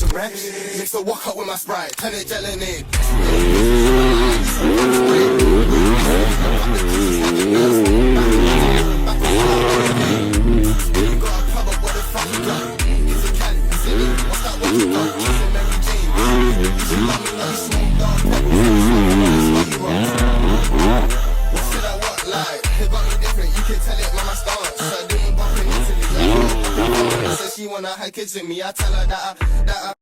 bunch of racks. Mix the walk up with my Sprite, turn it gelatin. She wanna have kids with me, I tell her that